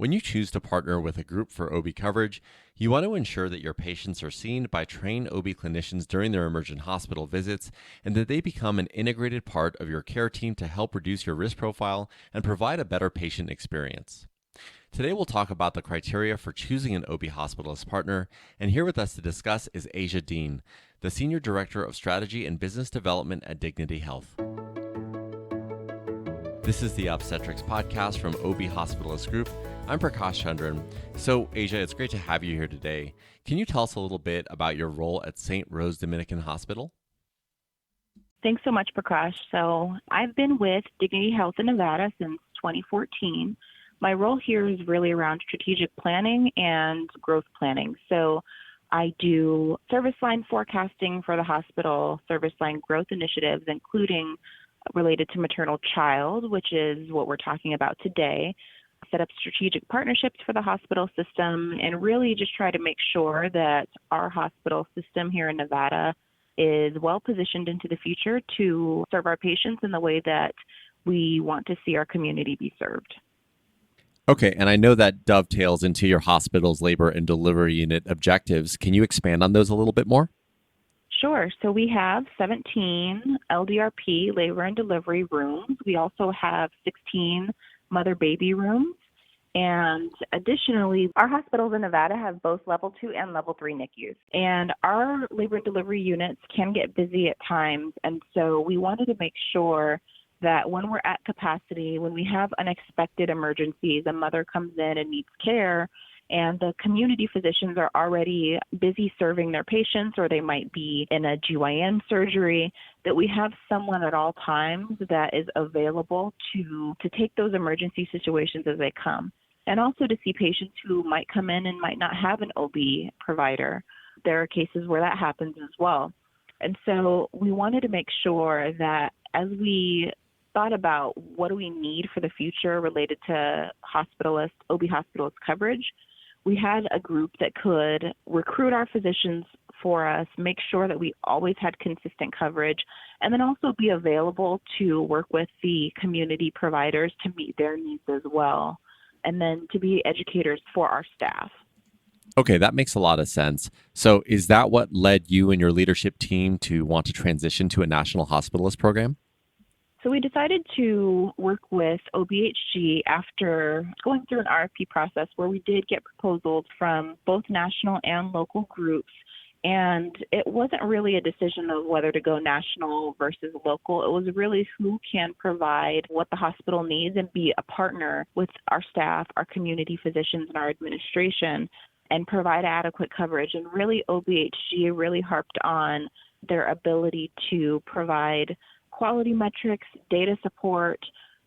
When you choose to partner with a group for OB coverage, you want to ensure that your patients are seen by trained OB clinicians during their emergent hospital visits and that they become an integrated part of your care team to help reduce your risk profile and provide a better patient experience. Today, we'll talk about the criteria for choosing an OB hospitalist partner, and here with us to discuss is Asia Dean, the Senior Director of Strategy and Business Development at Dignity Health. This is the Obstetrics Podcast from OB Hospitalist Group. I'm Prakash Chandran. So, Asia, it's great to have you here today. Can you tell us a little bit about your role at St. Rose Dominican Hospital? Thanks so much, Prakash. So, I've been with Dignity Health in Nevada since 2014. My role here is really around strategic planning and growth planning. So, I do service line forecasting for the hospital, service line growth initiatives, including related to maternal child, which is what we're talking about today, set up strategic partnerships for the hospital system, and really just try to make sure that our hospital system here in Nevada is well positioned into the future to serve our patients in the way that we want to see our community be served. Okay, and I know that dovetails into your hospital's labor and delivery unit objectives. Can you expand on those a little bit more? Sure. So we have 17 LDRP, labor and delivery rooms. We also have 16 mother-baby rooms. And additionally, our hospitals in Nevada have both level 2 and level 3 NICUs. And our labor and delivery units can get busy at times. And so we wanted to make sure that when we're at capacity, when we have unexpected emergencies, a mother comes in and needs care, and the community physicians are already busy serving their patients, or they might be in a GYN surgery, that we have someone at all times that is available to take those emergency situations as they come. And also to see patients who might come in and might not have an OB provider. There are cases where that happens as well. And so we wanted to make sure that as we thought about what do we need for the future related to OB hospitalist coverage, we had a group that could recruit our physicians for us, make sure that we always had consistent coverage, and then also be available to work with the community providers to meet their needs as well, and then to be educators for our staff. Okay, that makes a lot of sense. So is that what led you and your leadership team to want to transition to a national hospitalist program? So we decided to work with OBHG after going through an RFP process where we did get proposals from both national and local groups. And it wasn't really a decision of whether to go national versus local. It was really who can provide what the hospital needs and be a partner with our staff, our community physicians, and our administration and provide adequate coverage. And really, OBHG really harped on their ability to provide quality metrics, data support,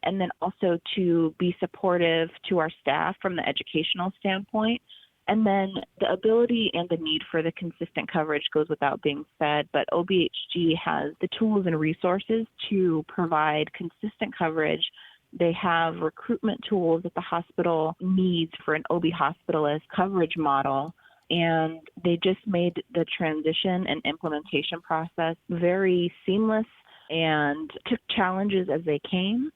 and then also to be supportive to our staff from the educational standpoint. And then the ability and the need for the consistent coverage goes without being said, but OBHG has the tools and resources to provide consistent coverage. They have recruitment tools that the hospital needs for an OB hospitalist coverage model. And they just made the transition and implementation process very seamless and took challenges as they came.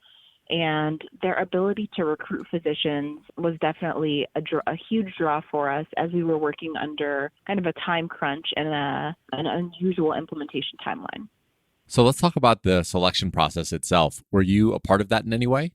And their ability to recruit physicians was definitely a huge draw for us as we were working under kind of a time crunch and an unusual implementation timeline. So let's talk about the selection process itself. Were you a part of that in any way?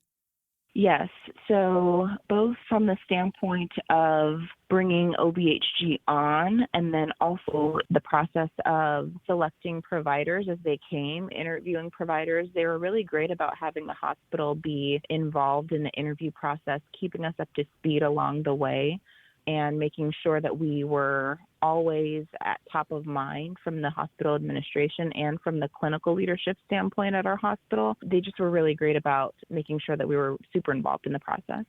Yes. So both from the standpoint of bringing OBHG on and then also the process of selecting providers as they came, interviewing providers, they were really great about having the hospital be involved in the interview process, keeping us up to speed along the way and making sure that we were always at top of mind from the hospital administration and from the clinical leadership standpoint at our hospital. They just were really great about making sure that we were super involved in the process.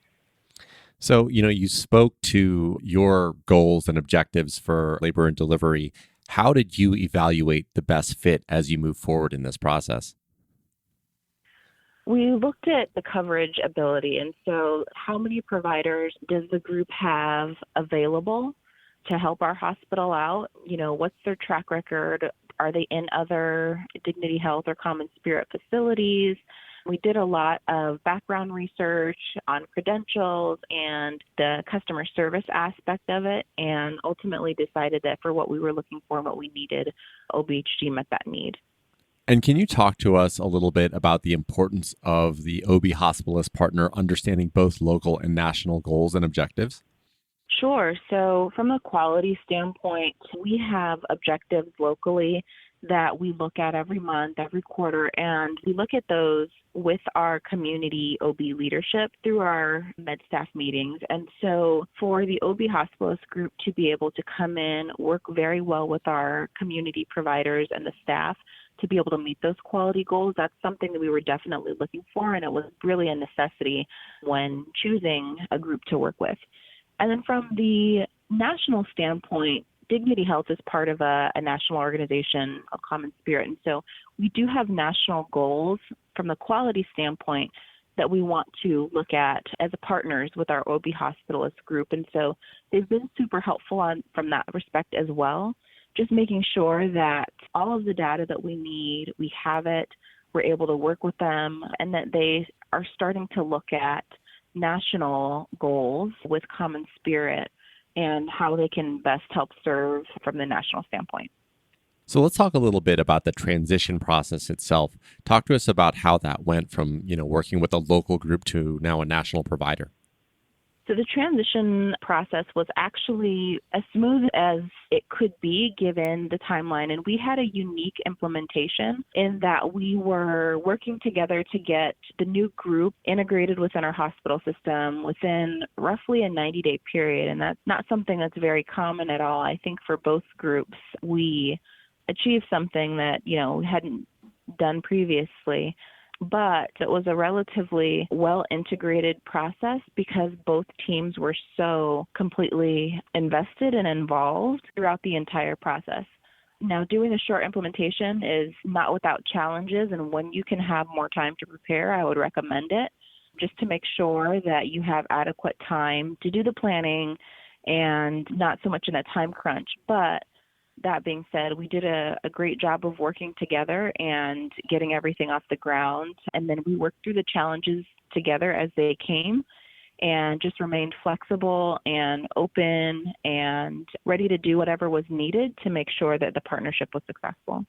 So, you spoke to your goals and objectives for labor and delivery. How did you evaluate the best fit as you move forward in this process? We looked at the coverage ability, and so how many providers does the group have available to help our hospital out? What's their track record? Are they in other Dignity Health or Common Spirit facilities? We did a lot of background research on credentials and the customer service aspect of it, and ultimately decided that for what we were looking for and what we needed, OBHG met that need. And can you talk to us a little bit about the importance of the OB hospitalist partner understanding both local and national goals and objectives? Sure. So, from a quality standpoint, we have objectives locally that we look at every month, every quarter, and we look at those with our community OB leadership through our med staff meetings. And so, for the OB hospitalist group to be able to come in, work very well with our community providers and the staff to be able to meet those quality goals, that's something that we were definitely looking for, and it was really a necessity when choosing a group to work with. And then from the national standpoint, Dignity Health is part of a national organization, a common spirit. And so we do have national goals from the quality standpoint that we want to look at as partners with our OB hospitalist group. And so they've been super helpful from that respect as well, just making sure that all of the data that we need, we have it, we're able to work with them, and that they are starting to look at national goals with common spirit and how they can best help serve from the national standpoint. So let's talk a little bit about the transition process itself. Talk to us about how that went from, working with a local group to now a national provider. So the transition process was actually as smooth as it could be given the timeline. And we had a unique implementation in that we were working together to get the new group integrated within our hospital system within roughly a 90-day period. And that's not something that's very common at all. I think for both groups, we achieved something that, we hadn't done previously. But it was a relatively well-integrated process because both teams were so completely invested and involved throughout the entire process. Now, doing a short implementation is not without challenges, and when you can have more time to prepare, I would recommend it, just to make sure that you have adequate time to do the planning and not so much in a time crunch. But that being said, we did a great job of working together and getting everything off the ground. And then we worked through the challenges together as they came and just remained flexible and open and ready to do whatever was needed to make sure that the partnership was successful.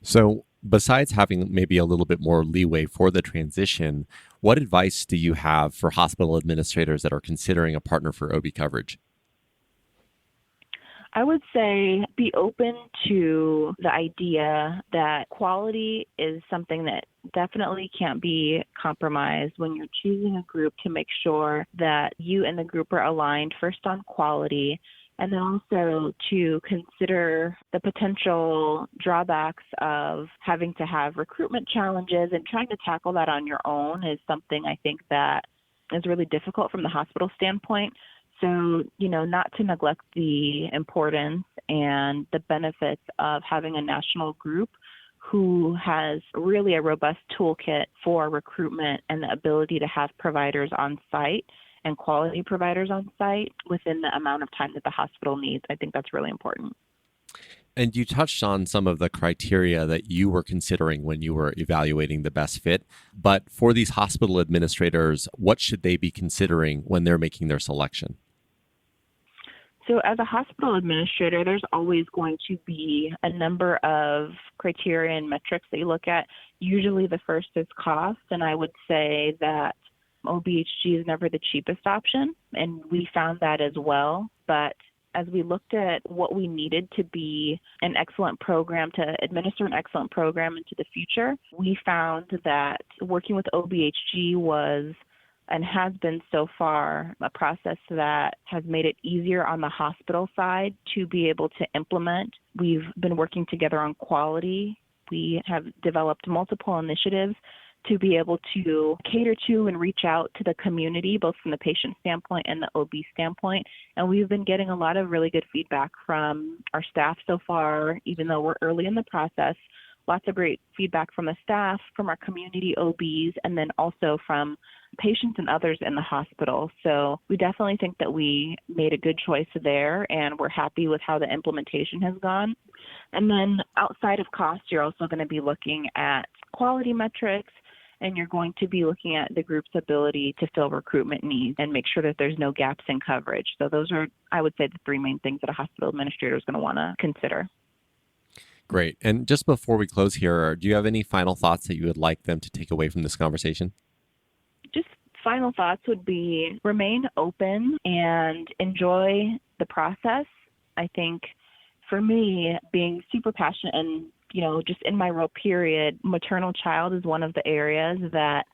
So besides having maybe a little bit more leeway for the transition, what advice do you have for hospital administrators that are considering a partner for OB coverage? I would say be open to the idea that quality is something that definitely can't be compromised when you're choosing a group, to make sure that you and the group are aligned first on quality, and then also to consider the potential drawbacks of having to have recruitment challenges, and trying to tackle that on your own is something I think that is really difficult from the hospital standpoint. So, not to neglect the importance and the benefits of having a national group who has really a robust toolkit for recruitment and the ability to have providers on site and quality providers on site within the amount of time that the hospital needs. I think that's really important. And you touched on some of the criteria that you were considering when you were evaluating the best fit. But for these hospital administrators, what should they be considering when they're making their selection? So as a hospital administrator, there's always going to be a number of criteria and metrics that you look at. Usually the first is cost, and I would say that OBHG is never the cheapest option, and we found that as well. But as we looked at what we needed to be an excellent program, to administer an excellent program into the future, we found that working with OBHG was and has been so far a process that has made it easier on the hospital side to be able to implement. We've been working together on quality. We have developed multiple initiatives to be able to cater to and reach out to the community, both from the patient standpoint and the OB standpoint. And we've been getting a lot of really good feedback from our staff so far, even though we're early in the process. Lots of great feedback from the staff, from our community OBs, and then also from patients and others in the hospital. So we definitely think that we made a good choice there, and we're happy with how the implementation has gone. And then outside of cost, you're also going to be looking at quality metrics and you're going to be looking at the group's ability to fill recruitment needs and make sure that there's no gaps in coverage. So those are, I would say, the three main things that a hospital administrator is going to want to consider. Great. And just before we close here, do you have any final thoughts that you would like them to take away from this conversation? Just final thoughts would be remain open and enjoy the process. I think for me, being super passionate and, just in my role period, maternal child is one of the areas that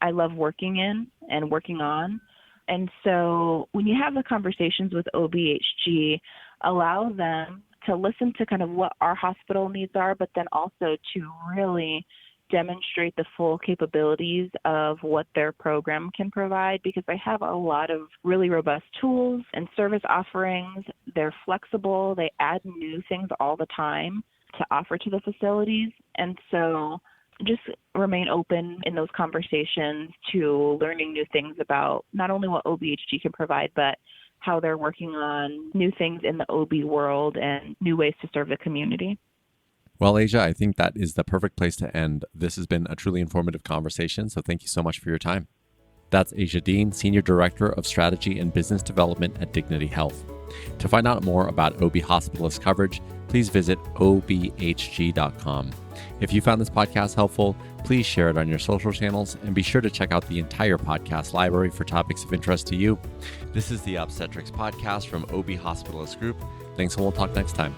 I love working in and working on. And so when you have the conversations with OBHG, allow them to listen to kind of what our hospital needs are, but then also to really demonstrate the full capabilities of what their program can provide, because they have a lot of really robust tools and service offerings. They're flexible. They add new things all the time to offer to the facilities. And so just remain open in those conversations to learning new things about not only what OBHG can provide, but how they're working on new things in the OB world and new ways to serve the community. Well, Asia, I think that is the perfect place to end. This has been a truly informative conversation, so thank you so much for your time. That's Asia Dean, Senior Director of Strategy and Business Development at Dignity Health. To find out more about OB hospitalist coverage, please visit obhg.com. If you found this podcast helpful, please share it on your social channels and be sure to check out the entire podcast library for topics of interest to you. This is the Obstetrics Podcast from OB Hospitalist Group. Thanks, and we'll talk next time.